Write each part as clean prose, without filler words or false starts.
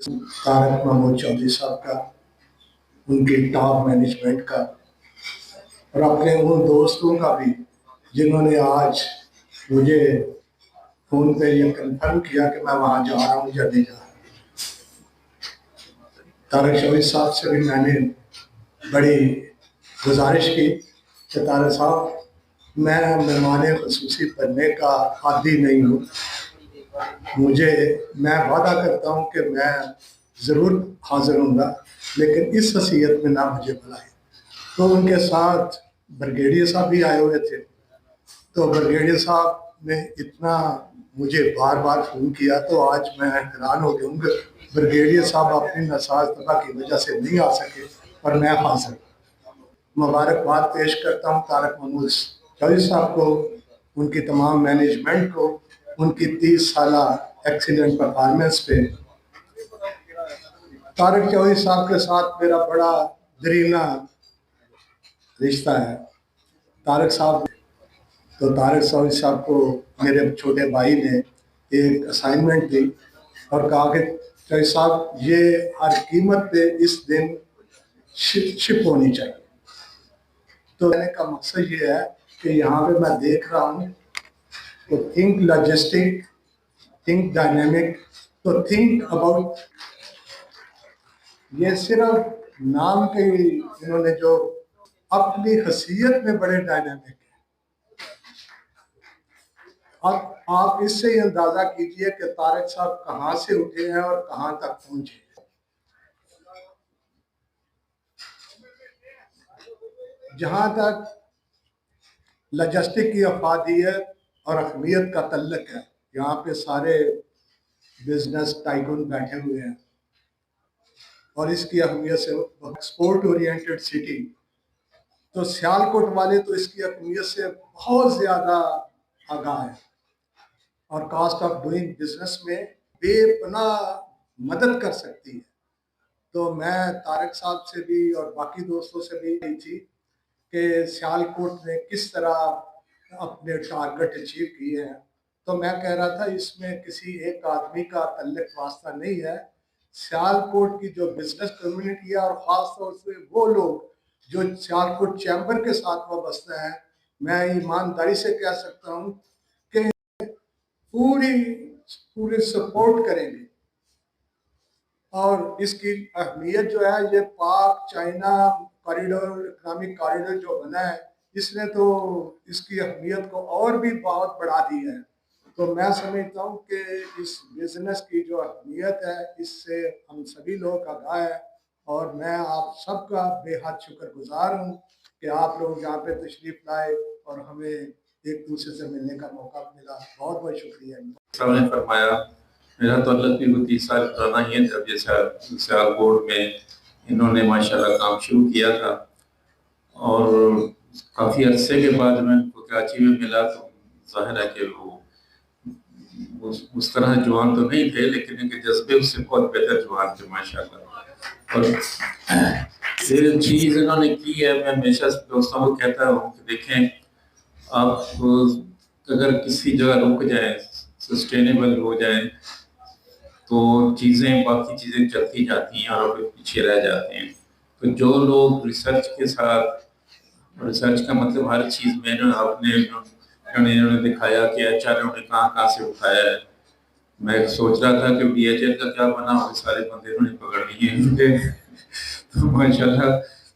तारक महमूद चौधरी साहब का, उनकी टॉप मैनेजमेंट का और अपने उन दोस्तों का भी जिन्होंने आज मुझे फ़ोन पे ये कंफर्म किया कि मैं वहाँ जा रहा हूँ या नहीं जा रहा। तारक चौधरी साहब से भी मैंने बड़ी गुजारिश की कि तारक साहब, मैं मेहमान ख़ुसूसी बनने का आदी नहीं हूँ, मैं वादा करता हूँ कि मैं ज़रूर हाजिर हूँगा, लेकिन इस हैसियत में ना मुझे बुलाए। तो उनके साथ ब्रिगेडियर साहब भी आए हुए थे। तो ब्रिगेडियर साहब ने इतना मुझे बार बार फ़ोन किया, तो आज मैं हैरान हो गया हूँ कि ब्रिगेडियर साहब अपनी नसाज़तगा की वजह से नहीं आ सके और मैं हाजिर। मुबारकबाद पेश करता हूँ तारक महमूद चौधरी साहब को, उनकी तमाम मैनेजमेंट को, उनकी 30 साला एक्सीलेंट परफॉर्मेंस पे। तारक चौधरी साहब के साथ मेरा बड़ा दरीना रिश्ता है। तारक साहब चौधरी साहब को मेरे छोटे भाई ने एक असाइनमेंट दी और कहा कि चौधरी साहब, ये हर कीमत पे इस दिन शिप होनी चाहिए। तो कहने का मकसद ये है कि यहाँ पे मैं देख रहा हूँ तो थिंक लॉजिस्टिक, थिंक डायनेमिक, तो थिंक अबाउट, ये सिर्फ नाम के इन्होंने जो अपनी हसीयत में बड़े डायनेमिक है। अब आप इससे ही अंदाजा कीजिए कि तारक साहब कहाँ से उठे हैं और कहाँ तक पहुंचे। जहां तक लॉजिस्टिक की अफादियत और अहमियत का तल्लक है, यहाँ पे सारे बिजनेस टाइकून बैठे हुए हैं और इसकी अहमियत से एक्सपोर्ट ओरिएंटेड सिटी, तो सियालकोट वाले तो इसकी अहमियत से बहुत ज़्यादा आगाह है और कास्ट ऑफ डूइंग बिजनेस में बेपनाह मदद कर सकती है। तो मैं तारक साहब से भी और बाकी दोस्तों से भी यही थी कि सियालकोट ने किस तरह अपने टारगेट अचीव किए हैं। तो मैं कह रहा था इसमें किसी एक आदमी का तल्लक वास्ता नहीं है। सियालकोट की जो बिजनेस कम्युनिटी है और ख़ास तौर से वो लोग जो सियालकोट चैम्बर के साथ वाबस्ता है, मैं ईमानदारी से कह सकता हूँ कि पूरी सपोर्ट करेंगे। और इसकी अहमियत जो है, ये पाक चाइना कॉरिडोर, इकनॉमिक कॉरिडोर जो बना है, इसने तो इसकी अहमियत को और भी बहुत बढ़ा दी है। तो मैं समझता हूँ कि इस बिजनेस की जो अहमियत है, इससे हम सभी लोग आगाह है और मैं आप सबका बेहद शुक्रगुजार हूँ कि आप लोग यहाँ पे तशरीफ लाए और हमें एक दूसरे से मिलने का मौका मिला। बहुत बहुत शुक्रिया। फरमाया, मेरा तो अल्लाह की 30 साल पुराना ही है, जब ये सियालकोट में इन्होंने माशाल्लाह काम शुरू किया था और काफ़ी अरसे के बाद मैं कराची में मिला, तो जाहिर है कि वो उस तरह जवान तो नहीं थे, लेकिन इनके जज्बे उससे बहुत बेहतर जवान थे माशाल्लाह। और ये चीज़ इन्होंने की है, मैं हमेशा दोस्तों को कहता हूँ कि देखें, आप अगर किसी जगह रुक जाए, सस्टेनेबल हो जाए, तो चीज़ें, बाकी चीज़ें चलती जाती हैं और आप पीछे रह जाते हैं। तो जो लोग रिसर्च के साथ, रिसर्च का मतलब हर चीज़ में इन्होंने दिखाया कि एचआर ने कहाँ से उठाया है। मैं सोच रहा था कि डीएचएल का क्या बना, और सारे बंदे इन्होंने पकड़ लिए तो माशाल्लाह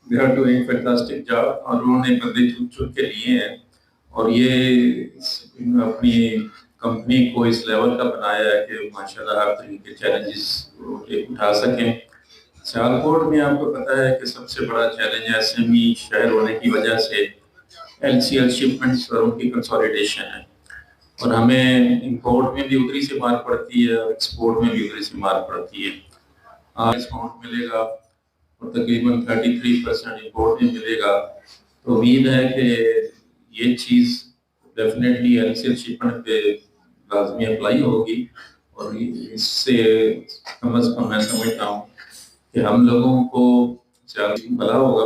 they are doing fantastic job, और उन्होंने बंदे चुन चुन के लिए हैं और ये अपनी कंपनी को इस लेवल का बनाया है कि माशाल्लाह हर तरीके के चैलेंजेस उठा सकें। सियालकोट में आपको पता है कि सबसे बड़ा चैलेंज एसएमई शहर होने की वजह से एलसीएल शिपमेंट्स और उनकी कंसोलिडेशन है, और हमें इंपोर्ट में भी उधरी से मार पड़ती है और एक्सपोर्ट में भी उधरी से मार पड़ती है। आज डिस्काउंट मिलेगा और तकरीबन 33% इंपोर्ट में मिलेगा, तो उम्मीद है कि ये चीज़ डेफिनेटली एलसीएल शिपमेंट पे लाजमी अप्लाई होगी, और इससे कम अज़ कम मैं समझता हूँ कि हम लोगों को भला होगा।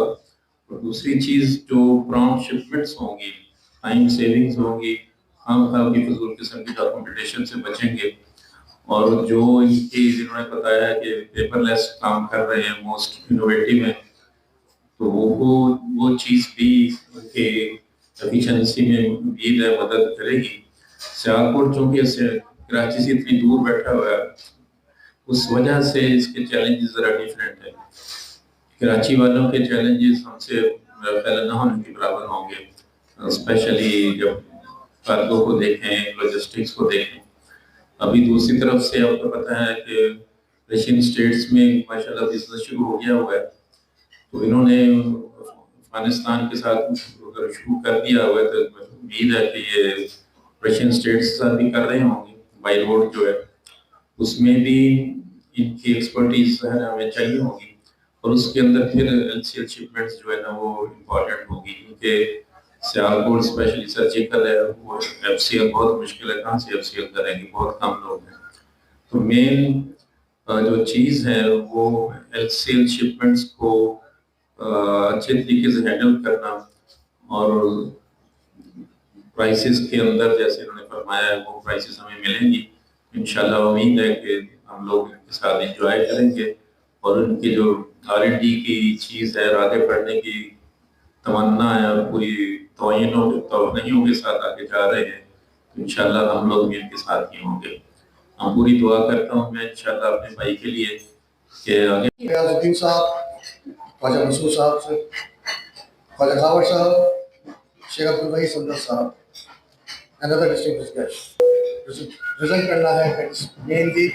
और दूसरी चीज़, जो प्रॉम्प्ट शिपमेंट्स होंगी, टाइम सेविंग्स होगी, हम की फजूल किस्म की डॉक्यूमेंटेशन से बचेंगे, और जो इनकी जिन्होंने बताया कि पेपरलेस काम कर रहे हैं मोस्ट इनोवेटिव है, तो वो चीज़ भी उनके एफिशिएंसी में उम्मीद है मदद करेगी। सियालकोट चूंकि इससे कराची से इतनी दूर बैठा हुआ है, उस वजह से इसके चैलेंजेस ज़रा डिफरेंट है। कराची वालों के चैलेंजेस हमसे मेरा ख्याल न होने के बराबर होंगे, स्पेशली जब कार्गो को देखें, लॉजिस्टिक्स को देखें। अभी दूसरी तरफ से आपको पता है कि एशियन स्टेट्स में माशाल्लाह बिजनेस शुरू हो गया हुआ है, तो इन्होंने अफगानिस्तान के साथ अगर शुरू कर दिया हुआ है तो उम्मीद है कि ये एशियन स्टेट्स के साथ भी कर रहे होंगे। बाई रोड जो है उसमें भी इनकी एक्सपर्टीज हमें चाहिए होगी, और उसके अंदर फिर एलसीएल शिपमेंट्स जो है ना वो इम्पोर्टेंट होगी, क्योंकि सियालकोट स्पेशली सर्जिकल है, वो एफसीएल बहुत मुश्किल है, कहाँ से एफसीएल करेंगे, बहुत कम लोग हैं। तो मेन जो चीज़ है वो एलसीएल शिपमेंट्स को अच्छे तरीके से हैंडल करना, और प्राइसेस के अंदर जैसे उन्होंने फरमाया है वो प्राइसेस हमें मिलेंगी इंशाल्लाह। उम्मीद है कि हम लोग इनके साथ एंजॉय करेंगे, और उनकी जो R&D की चीज़ है, आगे बढ़ने की तमन्ना है और पूरी तौहीनों के साथ आगे जा रहे हैं, तो इंशाल्लाह हम लोग भी इनके साथ ही होंगे। हम पूरी दुआ करता हूँ मैं इंशाल्लाह अपने भाई के लिए कि आगे रियाजुद्दीन साहब, ख्वाजा मंसूर साहब से, ख्वाजा खावर साहब, शेख अब्दुल वही समदर साहब, another distinguished guest. प्रेजेंट करना है mainly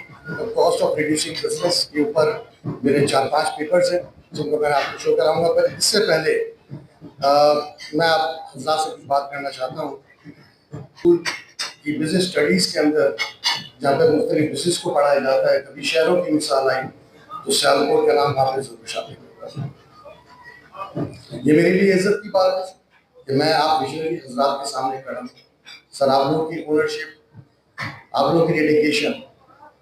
cost of reducing business के ऊपर मेरे 4-5 पेपर्स हैं जिनको मैं आपको शो कराऊंगा। पर इससे पहले मैं आप हज़रात से कुछ बात करना चाहता हूँ कि बिजनेस स्टडीज़ के अंदर जहाँ पर मुख्तलिफ बिजनेस को पढ़ाया जाता है, कभी शहरों की मिसाल आई तो सियालकोट का नाम वहाँ पर जरूर शामिल होगा। ये मेरे लिए इज्जत की बात है कि मैं आप विजनरी हजरात के सामने खड़ा हूँ। सर, आप लोगों की ओनरशिप, आप लोगों की डेडिकेशन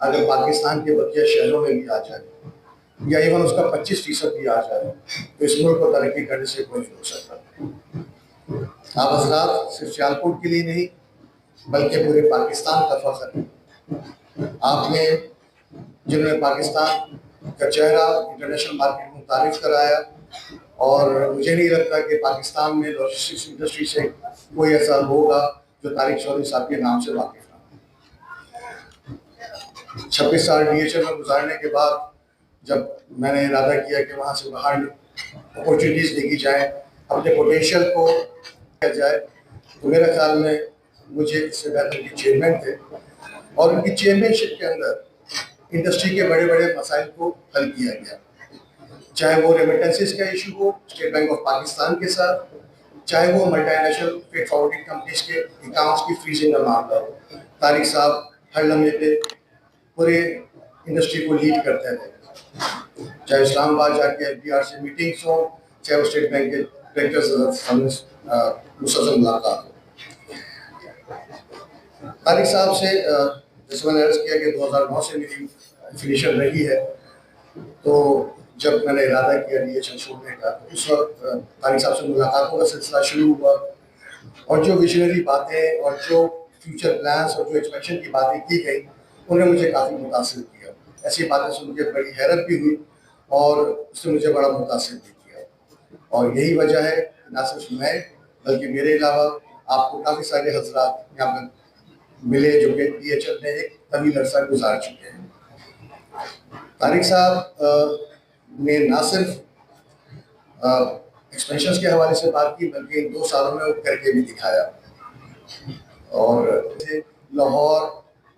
अगर पाकिस्तान के बकिया शहरों में भी आ जाए या इवन उसका 25% भी आ जाए तो इस मुल्क को तरक्की करने से कोई नहीं रोक सकता। आप हजरात सिर्फ सियालकोट के लिए नहीं बल्कि पूरे पाकिस्तान का फख्र है। आपने जिन्होंने पाकिस्तान का चेहरा इंटरनेशनल मार्केट में तारीफ कराया, और मुझे नहीं लगता कि पाकिस्तान में लॉजिस्टिक्स इंडस्ट्री से कोई ऐसा होगा जो तारिक चौधरी साहब के नाम से वाकिफ ना हो। 26 साल DHL में गुजारने के बाद जब मैंने इरादा किया कि वहाँ से बाहर अपॉर्चुनिटीज़ देखी जाए, अपने पोटेंशियल को किया जाए, तो मेरे ख्याल में मुझे इससे बेहतर के चेयरमैन थे, और उनकी चेयरमैनशिप के अंदर इंडस्ट्री के बड़े बड़े मसाइल को हल किया गया, चाहे वो रेमिटेंसेस का इशू हो स्टेट बैंक ऑफ पाकिस्तान के साथ, चाहे वो मल्टीनेशनल फ्रेट फॉरवर्डिंग कंपनीज के अकाउंट्स की फ्रीजिंग का मामला हो। तारिक साहब हर लम्हे पे पूरे इंडस्ट्री को लीड करते थे, चाहे इस्लामाबाद जाके FBR से मीटिंग्स हो, चाहे वो स्टेट बैंक के डायरेक्टर्स मुसलसल मुलाकात हो। तारिक साहब से जैसे मैंने अर्ज किया कि 2009 से मेरी एफिलिएशन रही है, तो जब मैंने इरादा किया DHL छोड़ने का, उस वक्त तारिक साहब से मुलाकातों का सिलसिला शुरू हुआ, और जो विजनरी बातें और जो फ्यूचर प्लान्स और जो एक्सपेंशन की बातें की गई उन्होंने मुझे काफ़ी मुतासिर किया। ऐसी बातें सुन के बड़ी हैरत भी हुई और उससे मुझे बड़ा मुतासिर भी किया, और यही वजह है ना सिर्फ मैं बल्कि मेरे अलावा आपको काफ़ी सारे हजरात यहाँ पर मिले जो कि DHL में एक तवील अरसा गुजार चुके हैं। तारिक साहब ने ना सिर्फ एक्सपेंशन के हवाले से बात की बल्कि इन 2 सालों में वो करके भी दिखाया, और लाहौर,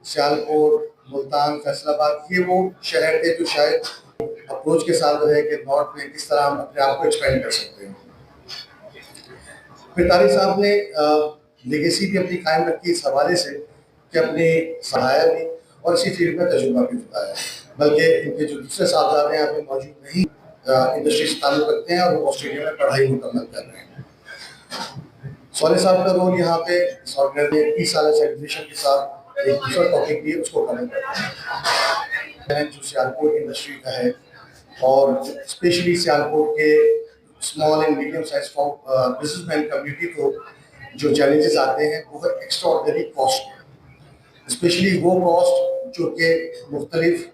सियालकोट, मुल्तान, फैसलाबाद ये वो शहर थे जो शायद अप्रोच के साथ रहे कि नॉर्थ में किस तरह हम अपने आप को एक्सपेंड कर सकते हैं। फिर तारिक साहब ने लेगेसी भी अपनी कायम रखी इस हवाले से कि अपने सहाया भी और इसी फील्ड में तजुर्बा भी बताया, बल्कि इनके जो दूसरे साहबजादे यहाँ पे मौजूद नहीं इंडस्ट्री से ताल्लुक रखते हैं और वो ऑस्ट्रेलिया में पढ़ाई मुकम्मल कर रहे हैं। सोने साहब का रोल यहाँ पे 30 साल से एडमिशन के साथ एक दूसरा टॉपिक भी उसको कवर करते हैं जो सियालकोट इंडस्ट्री का है, और स्पेशली सियालकोट के small and medium size businessman community को जो चैलेंजेस आते हैं वो है एक्स्ट्राऑर्डिनरी कॉस्ट, स्पेशली वो कॉस्ट जो कि मुख्तलिफ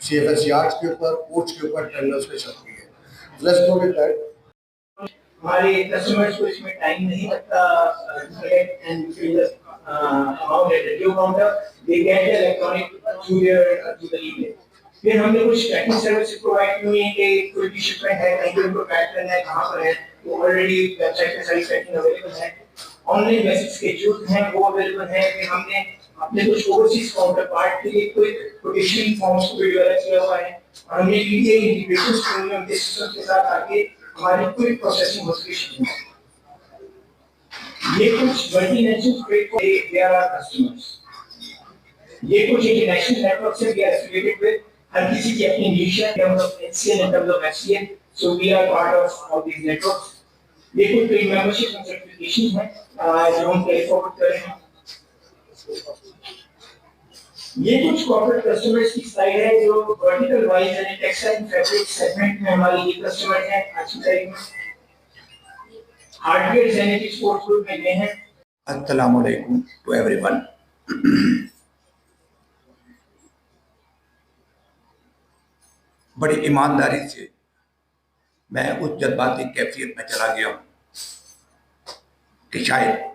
CFS यार्ड्स के ऊपर, पोर्ट्स के ऊपर, टर्मिनल्स पे चलती है। Let's go with that. हमारे कस्टमर्स को इसमें टाइम नहीं लगता and fill amount at the due counter, they get the electronic through the email. फिर हमने कुछ ट्रैकिंग सर्विस प्रोवाइड की हुई है कि कोई भी शिपमेंट है, कहीं पे उनको ट्रैक करना है, कहाँ पर है, वो ऑलरेडी वेबसाइट पे सारी ट्रैकिंग अवेलेबल है। ऑनलाइन मैसेज स्केड्यूल हैं वो अवेलेबल है। कि हमने अपने कुछ ओवरसीज काउंटर पार्ट के लिए कोई कोटेशन फॉर्म्स को भी डेवलप किया हुआ है और हमने ईडीए इंटीग्रेशन स्कूल में उनके सिस्टम के साथ आके हमारी क्विक प्रोसेसिंग हो सके। ये कुछ मल्टीनेशनल ट्रेड को दे आर आवर कस्टमर्स। ये कुछ इंटरनेशनल नेटवर्क से वी आर एफिलिएटेड विद, हर किसी की अपनी निश है, in terms of HCL, in terms of HCL, so we are part of all these networks. ये कुछ पेड मेंबरशिप एंड सर्टिफिकेशन है जो हम कैरी फॉरवर्ड कर रहे हैं। ये कुछ कॉर्पोरेट कस्टमर्स की स्लाइड है जो वर्टिकल वाइज यानी टेक्सटाइल एंड फैब्रिक सेगमेंट में हमारे ये कस्टमर हैं। आज की तारीख में हार्डवेयर एंड स्पोर्ट्स ग्रुप में ये हैं। अस्सलाम वालेकुम टू एवरीवन। बड़ी ईमानदारी से मैं उस जज्बाती कैफियत में चला गया हूँ कि शायद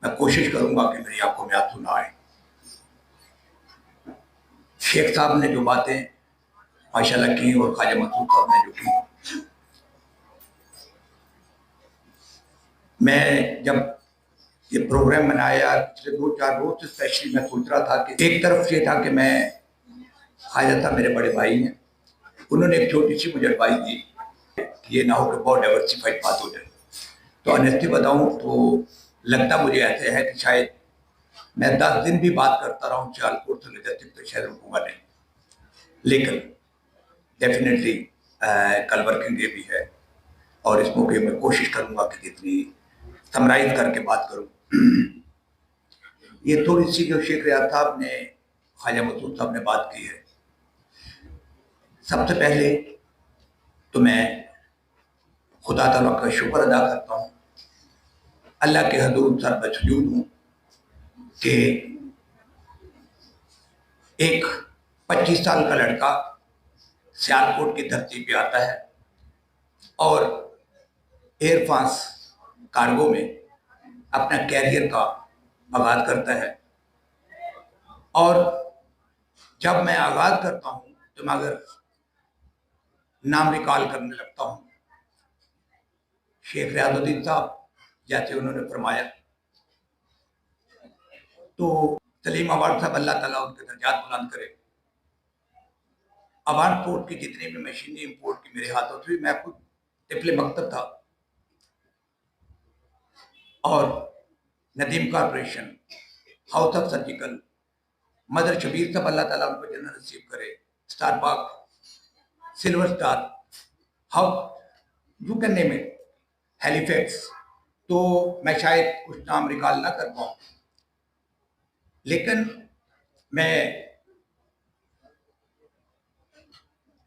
मैं कोशिश करूंगा कि मेरी आंखों में आंसू ना आए। शेख साहब ने जो बातें माशाल्लाह की और ख्वाजा मसूद साहब ने जो की, मैं जब ये प्रोग्राम बनाया पिछले 2-4 रोज से स्पेशली मैं सोच रहा था कि एक तरफ ये था कि मैं ख्वाजा साहब मेरे बड़े भाई हैं, उन्होंने एक छोटी सी मुझे एडवाइस दी कि ये ना हो कि बहुत डाइवर्सिफाइड बात हो जाए। तो ऑनेस्टली बताऊं तो लगता मुझे ऐसे है कि शायद मैं 10 दिन भी बात करता रहा हूँ सियालकोट से लॉजिस्टिक तो शायद रुकूंगा नहीं, लेकिन डेफिनेटली कल वर्किंग डे भी है और इस मौके में कोशिश करूंगा कि जितनी समराइज करके बात करूं। ये थोड़ी सी जो शेख रियाज साहब ने, ख्वाजा मसूद साहब ने बात की है, सबसे पहले तो मैं खुदा ताला का शुक्र अदा करता हूँ, अल्लाह के हजूर सर बसजूद हूँ कि एक 25 साल का लड़का सियालकोट की धरती पे आता है और एयर फ्रांस कार्गो में अपना कैरियर का आगाज करता है। और जब मैं आगाज करता हूँ तो मैं अगर नाम रिकॉल करने लगता हूँ, शेख रियाजुद्दीन साहब जैसे उन्होंने फरमाया, तो सलीम अवार्ड साहब अल्लाह ताला उनके दर्जात बुलंद करे। अवान पोर्ट की जितनी भी मशीनरी इंपोर्ट की मेरे हाथों से, मैं खुद टिफले मकतब था और Nadeem corporation, house of surgical, मदर शबीर साहब अल्लाह ताला उनको जन्नत नसीब करे, Starbuck, silver star, how you can name it, Halifax. तो मैं शायद कुछ नाम रिकॉल ना कर पाऊँ, लेकिन मैं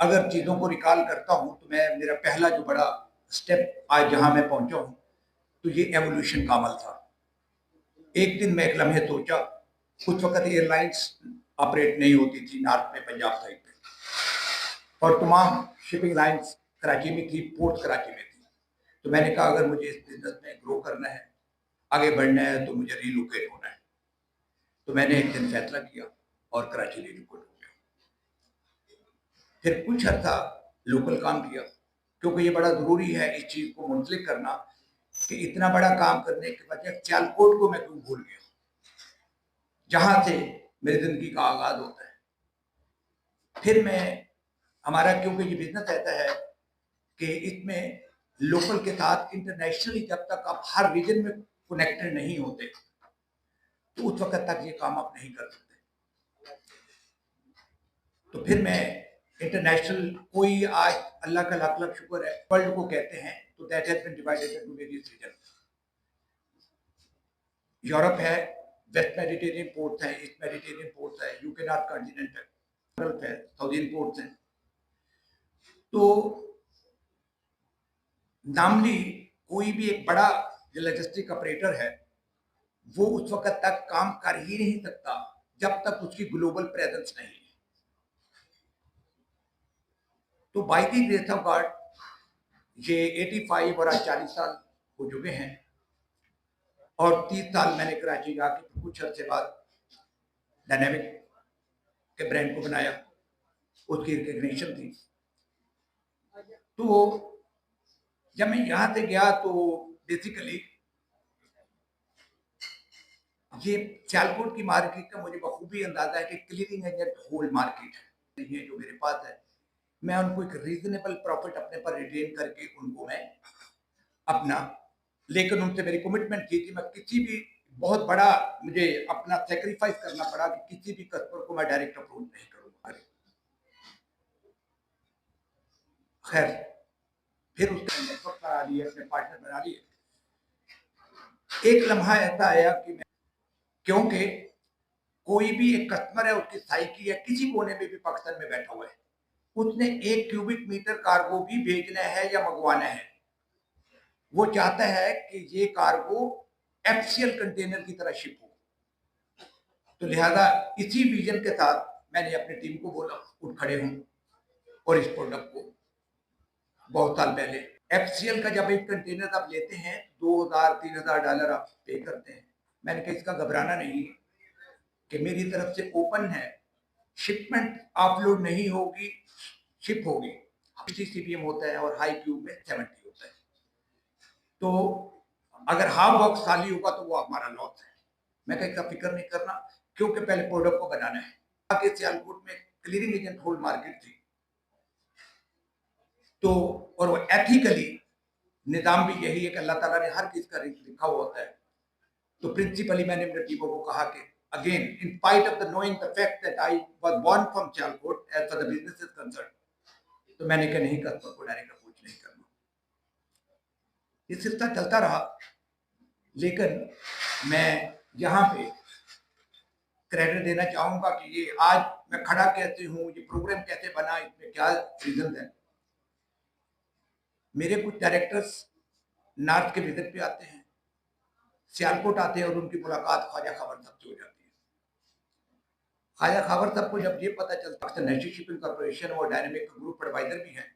अगर चीज़ों को रिकॉल करता हूँ तो मैं, मेरा पहला जो बड़ा स्टेप आज जहाँ मैं पहुँचा हूँ तो ये एवोल्यूशन का अमल था। एक दिन मैं एक लम्हे सोचा, कुछ वक्त एयरलाइंस ऑपरेट नहीं होती थी नॉर्थ में, पंजाब साइड पे, और तमाम शिपिंग लाइंस कराची में थी, पोर्ट कराची में थी। तो मैंने कहा अगर मुझे इस बिजनेस में ग्रो करना है, आगे बढ़ना है, तो मुझे रीलोकेट होना है। तो मैंने एक दिन फैसला किया और कराची रीलोकेट हो गया। फिर कुछ अर्सा लोकल काम किया, क्योंकि ये बड़ा ज़रूरी है इस चीज़ को मुंसलिक करना कि इतना बड़ा काम करने के बजाय सियालकोट को मैं क्यों भूल गया, जहाँ से मेरी ज़िंदगी का आगाज़ होता है। फिर मैं, हमारा क्योंकि ये बिजनेस ऐसा है कि इसमें लोकल के साथ इंटरनेशनली जब तक आप हर रीजन में कनेक्टेड नहीं होते तो उस वक्त तक ये काम आप नहीं कर सकते। तो फिर मैं इंटरनेशनल, कोई आज अल्लाह का लाख लाख शुक्र है वर्ल्ड को कहते हैं, तो that has been divided into various region. Europe है, वेस्ट मेडिटेरियन पोर्ट्स हैं, ईस्ट मेडिटेरियन पोर्ट्स है, यूके नॉर्थ कॉन्टिनेंटल है, साउथर्न पोर्ट्स हैं। तो नॉर्मली कोई भी एक बड़ा जो लॉजिस्टिक ऑपरेटर है वो उस वक्त तक काम कर ही नहीं सकता जब तक उसकी ग्लोबल प्रेजेंस नहीं है। तो by the grace of God ये 85 और आज 40 साल हो चुके हैं और 30 साल मैंने कराची जाके कुछ अर्से बाद डायनेमिक के ब्रांड को बनाया, उसकी रिकग्निशन थी। तो जब मैं यहाँ से गया तो बेसिकली ये सियालकोट की मार्केट का मुझे बखूबी अंदाजा है कि क्लीनिंग एजेंट होल मार्केट है। ये जो मेरे पास है, मैं उनको एक रीजनेबल प्रॉफिट अपने पर रिटेन करके उनको मैं अपना, लेकिन उनसे मेरी कमिटमेंट थी कि मैं किसी भी बहुत बड़ा मुझे अपना सेक्रीफाइस करना पड़ा कि किसी भी कस्टमर को मैं डायरेक्ट अप्रोच नहीं करूंगा। खैर फिर उसने नेटवर्क बना लिए, अपने पार्टनर बना लिए। एक लम्हा ऐसा आया कि मैं, क्योंकि कोई भी एक कस्टमर है, उसकी साइकी है किसी कोने में भी पाकिस्तान में बैठा हुआ है, उसने 1 क्यूबिक मीटर कार्गो भी भेजना है या मंगवाना है, वो चाहता है कि ये कार्गो एफसीएल कंटेनर की तरह शिप हो। तो लिहाजा इसी विजन के साथ मैंने अपनी टीम को बोला उठ खड़े हूं और इस प्रोडक्ट को बहुत साल पहले एफसीएल का जब एक कंटेनर आप लेते हैं $2000-3000 आप पे करते हैं। मैंने कहा इसका घबराना नहीं कि मेरी तरफ से ओपन है, शिपमेंट ऑफलोड नहीं होगी, शिप होगी। 60 CPM होता है और हाई क्यूब में 70 होता है। तो अगर हाफ बॉक्स खाली होगा तो वो हमारा लॉस है। मैं कहीं का फिक्र नहीं करना, क्योंकि पहले प्रोडक्ट को बनाना है। आगे सियालकोट में क्लीनिंग एजेंट होल मार्केट थी, तो और वो एथिकली निजाम भी यही है कि अल्लाह ताला ने हर चीज का रिस्क लिखा हुआ होता है। तो प्रिंसिपली मैंने अपने टीमों को कहा कि again in spite of the knowing the fact that I was born from Sialkot as for the business is concern, तो मैंने कहा नहीं, कस्टमर को डायरेक्ट अप्रोच नहीं करना। ये सिलसिला चलता रहा, लेकिन मैं यहाँ पे क्रेडिट देना चाहूंगा कि ये आज मैं खड़ा कैसे हूँ, ये प्रोग्राम कैसे बना, इसमें क्या रीजन है। मेरे कुछ डायरेक्टर्स नॉर्थ के विजिट पे आते हैं, सियालकोट आते हैं और उनकी मुलाकात ख्वाजा खावर साहब से हो जाती है। ख्वाजा खावर साहब को जब ये पता चलता है नेशनल शिपिंग कॉर्पोरेशन और डायनेमिक ग्रुप एडवाइजर भी हैं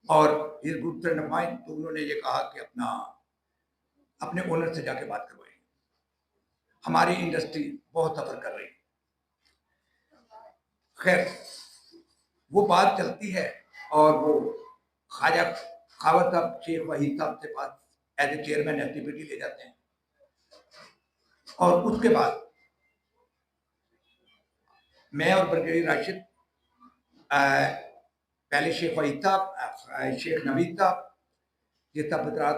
और इस ग्रुप से नुमाइंद, तो उन्होंने ये कहा कि अपने ओनर से जाके बात करवाइए, हमारी इंडस्ट्री बहुत सफर कर रही है। खैर वो बात चलती है और वो ख्वाजा खावर साहब शेख वहीद साहब से पास एज ए चेयरमैन एक्टिविटी ले जाते हैं और उसके बाद मैं और ब्रिगेडियर राशिद, पहले शेख वहीद साहब, शेख नवीद साहब, ये सब हजरात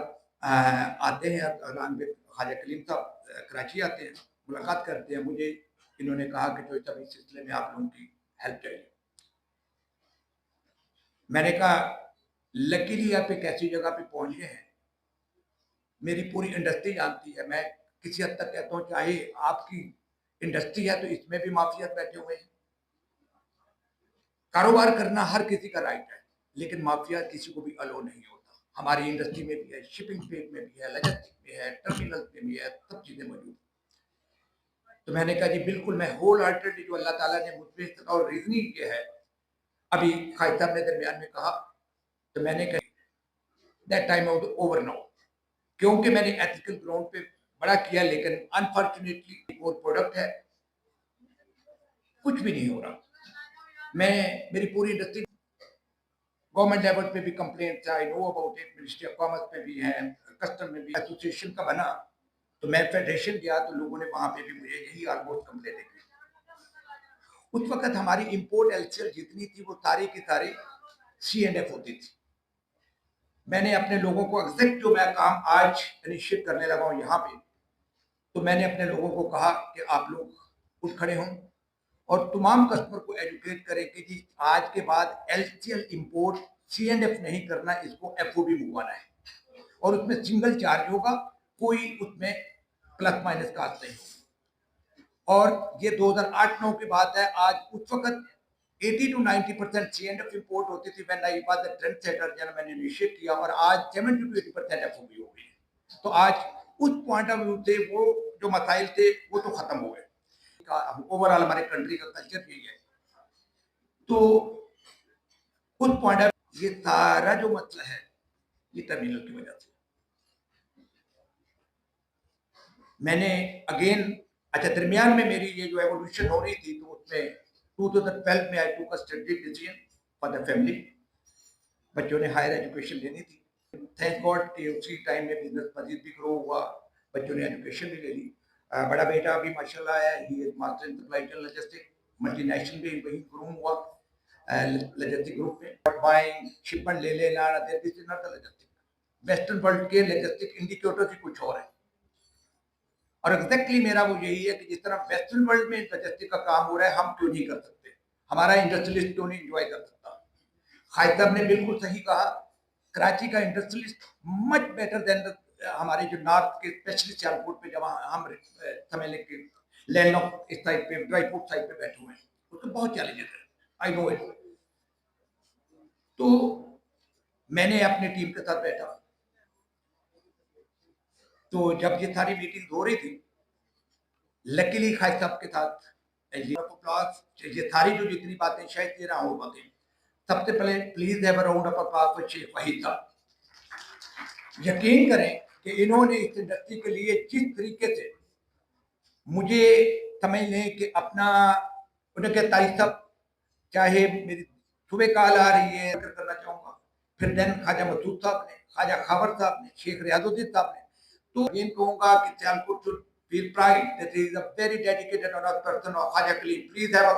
आते हैं। ख्वाजा कलीम साहब कराची आते हैं, मुलाकात करते हैं। मुझे इन्होंने कहा कि तो तब इस सिलसिले में आप लोगों की हेल्प चाहिए। मैंने कहा लकीली आप एक ऐसी जगह पे पहुंच गए हैं, मेरी पूरी इंडस्ट्री जानती है। मैं किसी हद तक कहता हूँ चाहे आपकी इंडस्ट्री है तो इसमें भी माफियात बैठे हुए हैं। कारोबार करना हर किसी का राइट है, लेकिन माफिया किसी को भी अलो नहीं होता। हमारी इंडस्ट्री में भी है, शिपिंग फेज में भी है, लॉजिस्टिक में है, टर्मिनल में भी है, सब चीजें मौजूद। तो मैंने कहा जी बिल्कुल, मैं होल हार्टेडली जो अल्लाह ताला ने मुझ पे और रीजनिंग ये है, अभी खाई साहब ने दरमियान में कहा, तो मैंने कहा दैट टाइम ओवर नाउ, क्योंकि मैंने एथिकल ग्राउंड पे बड़ा किया, लेकिन अनफॉर्चुनेटली वो प्रोडक्ट है, कुछ भी नहीं हो रहा। मैं मेरी पूरी इंडस्ट्री गवर्नमेंट लेवल पे भी complaint I know about it, ministry of commerce पे भी है, कस्टम में भी एसोसिएशन का बना, तो मैं फेडरेशन गया तो लोगों ने वहां पे भी मुझे यही ऑलमोस्ट कंप्लेंट की। उस वक्त हमारी इंपोर्ट एलसीएल जितनी थी वो सारी की सारी C&F होती थी। मैंने अपने लोगों को एग्जैक्ट जो मैं काम आज इनिशिएट करने लगा हूँ यहाँ पे, तो मैंने अपने लोगों को कहा कि आप लोग उठ खड़े हों और तमाम कस्टमर को एजुकेट करें कि जी आज के बाद एलसीएल इंपोर्ट C&F नहीं करना, इसको FOB मंगवाना है और उसमें सिंगल चार्ज होगा, कोई उसमें प्लस माइनस कास्ट नहीं होगा। और ये 2008-9 की बात है। आज उस वक्त 80 to 90% C&F इंपोर्ट होती थी। When I was the trend setter, जब मैंने इनिशिएट किया, और आज 70 to 80% FOB हो गई है। तो आज उस पॉइंट ऑफ व्यू से वो जो मसाइल थे वो तो खत्म हो गए। का ओवरऑल हमारे कंट्री का कल्चर यही है। तो उस पॉइंट ऑफ ये सारा जो मसला है ये टर्मिनल की वजह से मैंने अगेन अच्छा दरमियान में मेरी ये जो एवोल्यूशन हो रही थी, तो उसमें 2012 में आई टूक a strategic decision for the family. बच्चों ने हायर एजुकेशन लेनी थी, थैंक गॉड कि उसी टाइम में बिजनेस मजीद भी ग्रो हुआ, बच्चों ने एजुकेशन भी ले ली। बड़ा बेटा अभी माशाल्लाह है, he is master in supply chain logistic, multinational भी वही ग्रूम हुआ लॉजिस्टिक ग्रुप में। बाइंग शिपमेंट ले लेना, this is not the logistic. Western world के लॉजिस्टिक इंडिकेटर ही कुछ और है, और एग्जैक्टली मेरा वो यही है कि जिस तरह वेस्टर्न वर्ल्ड में लॉजिस्टिक का काम हो रहा है, हम क्यों नहीं कर सकते, हमारा इंडस्ट्रियलिस्ट क्यों नहीं एंजॉय कर सकता। खालिद साहब ने बिल्कुल सही कहा, कराची का इंडस्ट्रियलिस्ट मच बेटर देन हमारे जो नॉर्थ के स्पेशली सियालकोट पे, जब हम समझ लें कि लैंड ऑफ इस साइड पे ड्राई फ्रूट साइड पे बैठे हुए हैं, उसमें बहुत चैलेंजेस है, आई नो इट। तो मैंने अपनी टीम के साथ बैठा, तो जब ये सारी मीटिंग हो रही थी, लकीली खालिद साहब के साथ ये सारी जो जितनी बातें शायद 13 हो बातें, सबसे पहले please have a round of applause for Sheikh Waheed Sahab. यकीन करें कि इन्होंने इस इंडस्ट्री के लिए जिस तरीके से मुझे समझ लें कि अपना उनके तारीफ साहब, चाहे मेरी सुबह कॉल आ रही है करना चाहूँगा, फिर देन ख्वाजा मसूद साहब ने, ख्वाजा खावर साहब ने, शेख रियाजुद्दीन साहब ने, तो ये कहूँगा कि Sialkot should feel pride that he is a very dedicated and honest person of Khaja Kaleem. Please have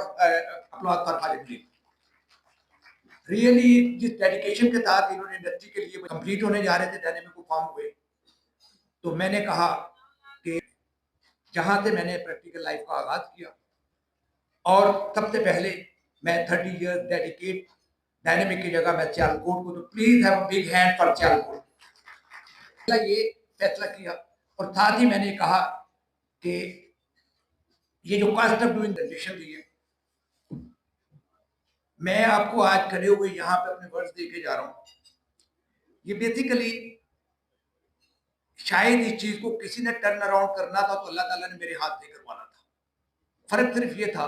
applause for Khaja Kaleem. Really, जिस डेडिकेशन के साथ इन्होंने इंडस्ट्री के लिए कंप्लीट होने जा रहे थे, डायनेमिक को फॉर्म हुए, तो मैंने कहा कि जहां से मैंने प्रैक्टिकल लाइफ का आगाज किया, और सबसे पहले मैं 30 इयर्स डेडिकेट डायनेमिक की जगह मैं सियालकोट को, तो please have a big hand for Sialkot. ये फैसला किया, और साथ ही मैंने कहा कि ये जो कॉस्ट ऑफ डूइंग जनरेशन दी है, मैं आपको आज खड़े हुए यहाँ पे अपने वर्ड्स देके जा रहा हूँ, ये बेसिकली शायद इस चीज को किसी ने टर्न अराउंड करना था तो अल्लाह ताला ने मेरे हाथ से करवाना था। फर्क सिर्फ ये था,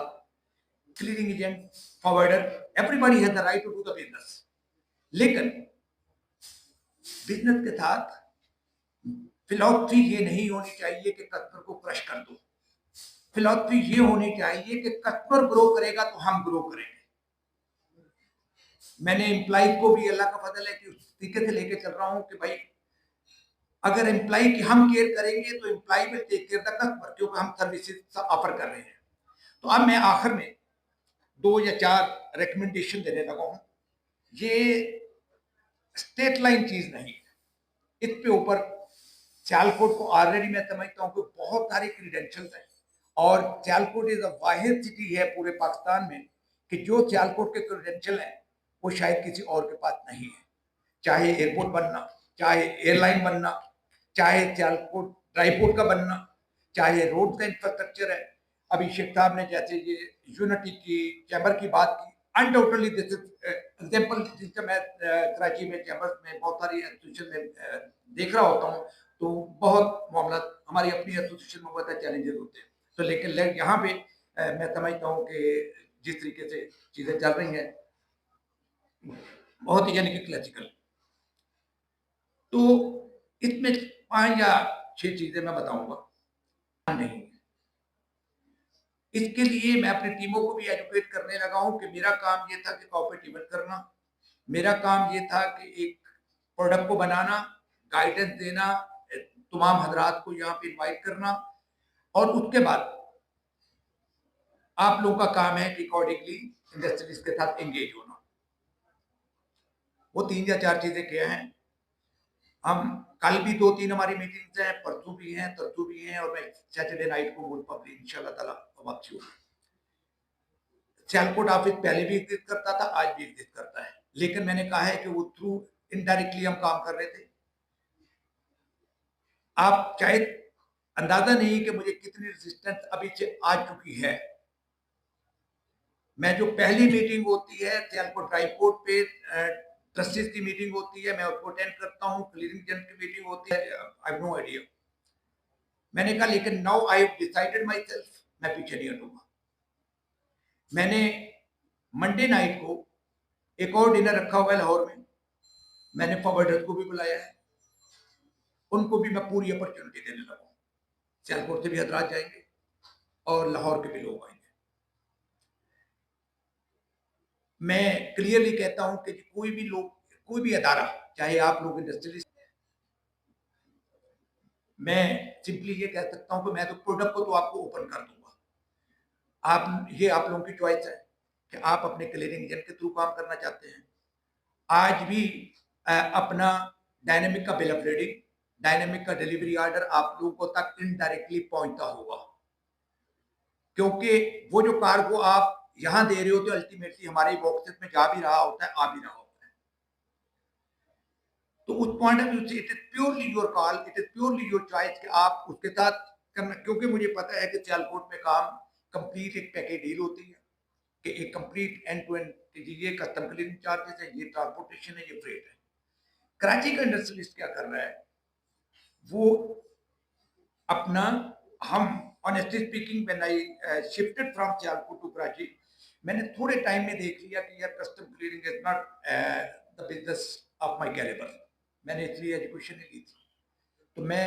cleaning agent, forwarder, everybody has the right to do the business, लेकिन बिजनेस के साथ फिलॉसफी ये नहीं होनी चाहिए कि कस्टमर को क्रश कर दो। फिलॉसफी ये होनी चाहिए कि कस्टमर ग्रो करेगा तो हम ग्रो करेंगे। मैंने एम्प्लॉय को भी, अल्लाह का फजल है कि उस तरीके से लेके चल रहा हूं कि भाई अगर एम्प्लॉय की हम केयर करेंगे तो employ will take care the customer, क्योंकि हम सर्विसेज ऑफर कर रहे हैं। तो अब मैं आखिर में 2 या 4 रिकमेंडेशन देने लगा हूं। ये स्टेट लाइन चीज नहीं है, इस पे ऊपर सियालकोट को ऑलरेडी मैं समझता हूँ कि बहुत सारे क्रीडेंशियल्स हैं, और Sialkot is a Wahid city है पूरे पाकिस्तान में कि जो सियालकोट के क्रीडेंशियल हैं वो शायद किसी और के पास नहीं है। चाहे एयरपोर्ट बनना, चाहे एयरलाइन बनना, चाहे सियालकोट ड्राईपोर्ट का बनना, चाहे रोड का इंफ्रास्ट्रक्चर है। अभी शेख साहब ने जैसे ये यूनिटी की चैम्बर की बात की, अनडाउटेडली दिस इज एग्जाम्पल, जिससे मैं कराची में चैम्बर में बहुत सारी एसोसिएशन में देख रहा होता हूँ, तो बहुत मामला हमारी अपनी एसोसिएशन में बहुत चैलेंजेस होते हैं। तो लेकिन यहाँ पे मैं समझता हूँ कि जिस तरीके से चीजें चल रही हैं बहुत ही यानी कि क्लासिकल। तो इसमें 5 या 6 चीजें मैं बताऊंगा। नहीं, इसके लिए मैं अपनी टीमों को भी एजुकेट करने लगा हूं कि मेरा काम ये था कि कॉर्पोरेट इवेंट करना, मेरा काम ये था कि एक प्रोडक्ट को बनाना, गाइडेंस देना, तमाम हजरात को यहाँ पे इन्वाइट करना, और उसके बाद आप लोगों का काम है कि अकॉर्डिंगली इंडस्ट्रीज के साथ एंगेज होना। वो 3 या 4 चीजें क्या हैं, हम कल भी 2-3 हमारी मीटिंग्स हैं, परसों भी हैं, तरसों भी हैं, और मैं सैटरडे नाइट को मुल्क पब्लिक इंशाल्लाह ताला वापसी होगी। सियालकोट ऑफिस पहले भी एग्जिस्ट करता था, आज भी एग्जिस्ट करता है, लेकिन मैंने कहा है कि वो थ्रू इनडायरेक्टली हम काम कर रहे थे। आप चाहे अंदाजा नहीं कि मुझे कितनी रेजिस्टेंस अभी से आ चुकी है। मैं जो पहली मीटिंग होती है सियालकोट ड्राईपोर्ट पे, ट्रस्टीज की मीटिंग होती है, मैं उसको अटेंड करता हूँ, क्लीनिंग एजेंट की मीटिंग होती है, आई हैव नो आइडिया। मैंने कहा लेकिन now I have decided my self, मैं पीछे नहीं हटूंगा। मैंने मंडे नाइट को एक और डिनर रखा हुआ है लाहौर में, मैंने फॉरवर्डर्स को भी बुलाया है, उनको भी मैं पूरी अपॉर्चुनिटी देने लगा हूँ। सियालकोट से भी हजरात जाएंगे और लाहौर के भी लोग आएंगे। मैं क्लियरली कहता हूं कि कोई भी लोग, कोई भी अदारा, चाहे आप लोग इंडस्ट्रियलिस्ट, मैं सिंपली ये कह सकता हूं कि मैं तो प्रोडक्ट को तो आपको ओपन कर दूंगा, आप लोगों की चॉइस है कि आप अपने क्लियरिंग एजेंट के थ्रू काम करना चाहते हैं। आज भी अपना डायनेमिक का बिल ऑफ लीडिंग, डायनेमिक का डिलीवरी ऑर्डर आप लोगों तक इनडायरेक्टली पहुंचता होगा, क्योंकि वो जो कार्गो आप यहां दे रहे हो तो अल्टीमेटली हमारे बॉक्सेस में जा भी रहा होता है, आ भी रहा होता है। तो उस पॉइंट ऑफ व्यू से it is purely your call, it is purely your choice कि आप उसके साथ करना, क्योंकि मुझे पता है कि सियालकोट में काम कंप्लीट एक पैकेज डील होती है कि एक कंप्लीट एंड टू एंड, ये कस्टम क्लियरिंग चार्जेस है, ये ट्रांसपोर्टेशन है, ये फ्रेट है। कराची का इंडस्ट्रियलिस्ट क्या कर रहा है, वो अपना, हम honestly speaking when I shifted from Sialkot to Karachi, मैंने थोड़े टाइम में देख लिया कि यार custom clearing is not the business of my calibre. मैंने इसलिए एजुकेशन नहीं ली थी। तो मैं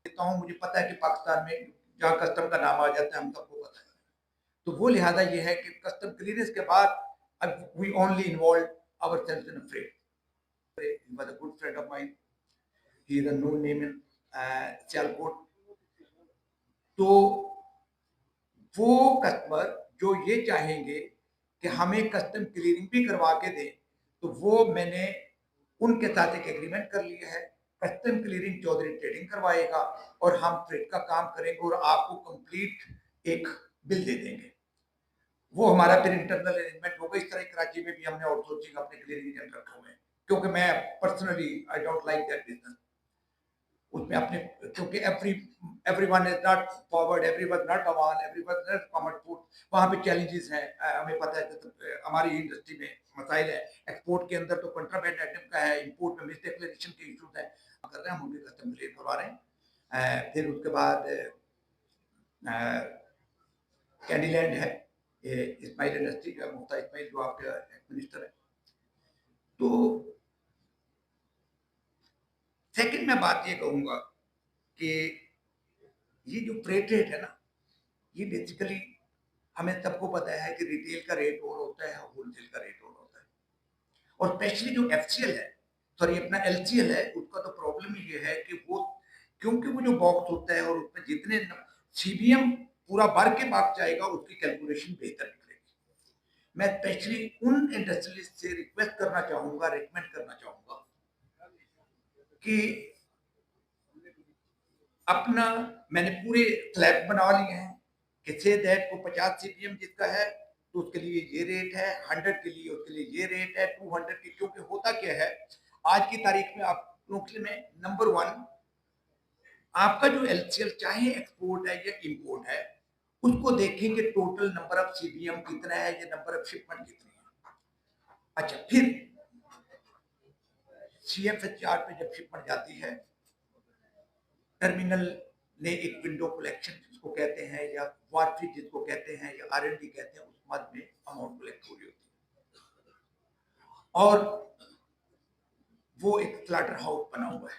कहता हूँ, मुझे पता है कि पाकिस्तान में जहाँ कस्टम का नाम आ जाता है हम सबको पता है। तो वो लिहाजा ये है कि कस्टम क्लियरेंस के बाद we only involve ourselves in a freight. He was a good friend of mine. He is a known name in Sialkot. तो वो कस्टमर जो ये चाहेंगे कि हमें कस्टम क्लियरिंग भी करवा के दें, तो वो मैंने उनके साथ एक एग्रीमेंट कर लिया है। कस्टम क्लियरिंग चौधरी ट्रेडिंग करवाएगा और हम फ्रेट का काम करेंगे और आपको कंप्लीट एक बिल दे देंगे। वो हमारा फिर इंटरनल अरेंजमेंट होगा। इस तरह कराची में भी हमने आउटसोर्सिंग अपने क्लियरिंग एजेंट रखे हुए हैं, क्योंकि मैं personally I don't like that business. उसमें अपने, क्योंकि everyone is not forward, everyone not अवान, एवरीवन नॉट कॉमन फूड, वहाँ पे चैलेंजेस हैं। हमें पता है कि हमारी इंडस्ट्री में मसाइल है। एक्सपोर्ट के अंदर तो कंट्राबैंड आइटम का है, इंपोर्ट में मिस डिक्लेरेशन के इशूज है, कर रहे हैं हम, उनके कस्टम क्लियर करवा रहे हैं। फिर उसके बाद कैंडीलैंड है, इस्माइल इंडस्ट्री का मुफ्ता इस्माइल जो आपके मिनिस्टर है। तो सेकंड मैं बात ये कहूंगा कि ये जो फ्रेट रेट है ना, ये बेसिकली हमें सबको पता है कि रिटेल का रेट और होता है, होलसेल का रेट और होता है। और स्पेशली जो एफसीएल है, सॉरी अपना एलसीएल है, उसका तो प्रॉब्लम ये है कि वो, क्योंकि वो जो बॉक्स होता है और उसमें जितने सीबीएम पूरा भर के बाग जाएगा, उसकी कैलकुलेशन बेहतर निकलेगी। मैं स्पेशली उन इंडस्ट्रियलिस्ट से रिक्वेस्ट करना चाहूंगा, रिकमेंड करना चाहूंगा कि अपना, मैंने पूरे स्लैब बना लिए हैं कि से दैट को 50 सीपीएम जिसका है तो उसके लिए ये रेट है, 100 के लिए उसके लिए ये रेट है, 200 की, क्योंकि होता क्या है आज की तारीख में आप लोग में, नंबर 1 आपका जो एलसीएल चाहे एक्सपोर्ट है या इंपोर्ट है, उसको देखेंगे टोटल नंबर ऑफ सीपीएम कितना है या नंबर ऑफ शिपमेंट कितनी है। अच्छा, फिर सीएफएचआर पे जब शिपमेंट जाती है, टर्मिनल ने एक विंडो कलेक्शन जिसको कहते हैं, या वार्फी जिसको कहते हैं, या आरएनडी कहते हैं, उस मद में अमाउंट कलेक्ट हो रही होती है और वो एक स्लॉटर हाउस बना हुआ है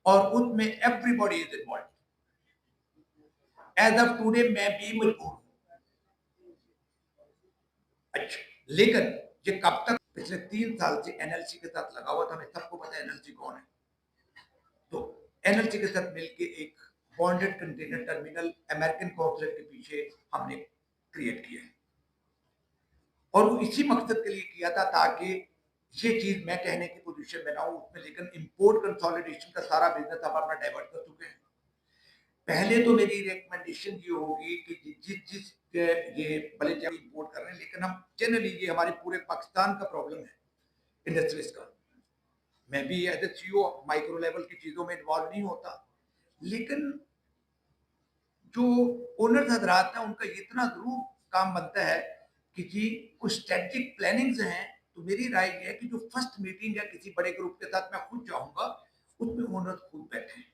और उसमें everybody is involve. As of today मैं भी मजबूर हूं। अच्छा, लेकिन ये कब तक, पिछले 3 साल से एनएलसी के साथ लगा हुआ था। हमें सबको पता है एनएलसी कौन है। तो एनएलसी के साथ मिलके एक bonded container terminal American consulate के पीछे हमने क्रिएट किया है और वो इसी मकसद के लिए किया था ताकि ये चीज मैं कहने की पोजीशन में ना हूं उसमें, लेकिन इंपोर्ट कंसोलिडेशन का सारा बिजनेस हम अपना डाइवर्ट कर चुके हैं। पहले तो मेरी रिकमेंडेशन ये होगी कि जिस ये भले चाहे इंपोर्ट कर रहे हैं, लेकिन हम जनरली, ये हमारे पूरे पाकिस्तान का प्रॉब्लम है इंडस्ट्रीज का। मैं भी as a CEO micro level की चीजों में इन्वॉल्व नहीं होता, लेकिन जो ओनर्स हजरात हैं उनका इतना जरूर काम बनता है कि जी कुछ स्ट्रेटेजिक प्लानिंग्स हैं। तो मेरी राय ये है कि जो फर्स्ट मीटिंग है किसी बड़े ग्रुप के साथ मैं खुद जाऊंगा, उसमें ओनर्स खुद बैठे हैं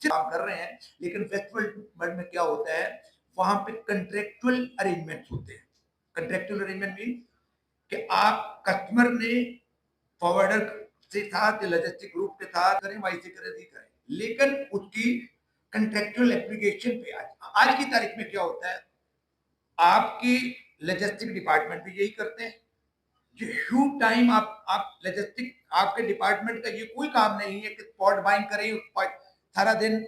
काम कर रहे हैं, लेकिन वेस्टर्न वर्ल्ड में क्या होता है, वहां पे कंट्रेक्चुअल अरेंजमेंट्स होते हैं। कंट्रेक्चुअल अरेंजमेंट मीन कि आप कस्टमर ने फॉरवर्डर से साथ लॉजिस्टिक ग्रुप के साथ करें, वाई से करें, नहीं करें, लेकिन उसकी कंट्रेक्चुअल एप्लीकेशन पे आज की तारीख में क्या होता है, आपकी लॉजिस्टिक डिपार्टमेंट भी यही करते हैं। जो ह्यूज टाइम आप लॉजिस्टिक, आपके डिपार्टमेंट का ये कोई काम नहीं है कि स्पॉट बाइंग करें, सारा दिन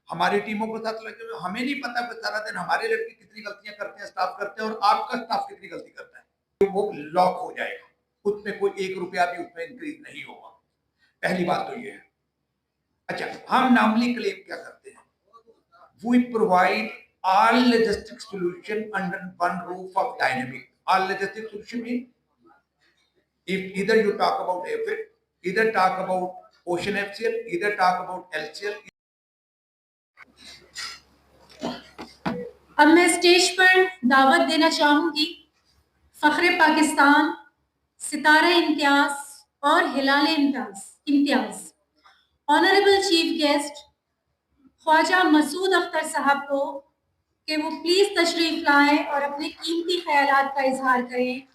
हमारी टीमों के साथ लगे हुए, हमें नहीं पता कि सारा दिन हमारे लड़के कितनी गलतियां करते हैं, स्टाफ करते हैं, और आपका स्टाफ कितनी गलती करता है। वो लॉक हो जाएगा, उसमें कोई 1 रुपया भी उसमें इंक्रीज नहीं होगा। पहली बात तो ये है। अच्छा, हम नॉर्मली क्लेम क्या करते हैं, we provide all logistic solution under one roof of dynamic. All logistic solution mean if either you talk about AFIT, either talk about Ocean FCL, either talk about LCL. अब मैं stage पर दावत देना चाहूंगी फख्रे पाकिस्तान, सितारे इम्तियाज और Hilal Imtiaz honourable chief guest Khwaja Masood Akhtar Sahab को कि वो प्लीज तशरीफ लाएं और अपने कीमती ख्यालात का इजहार करें।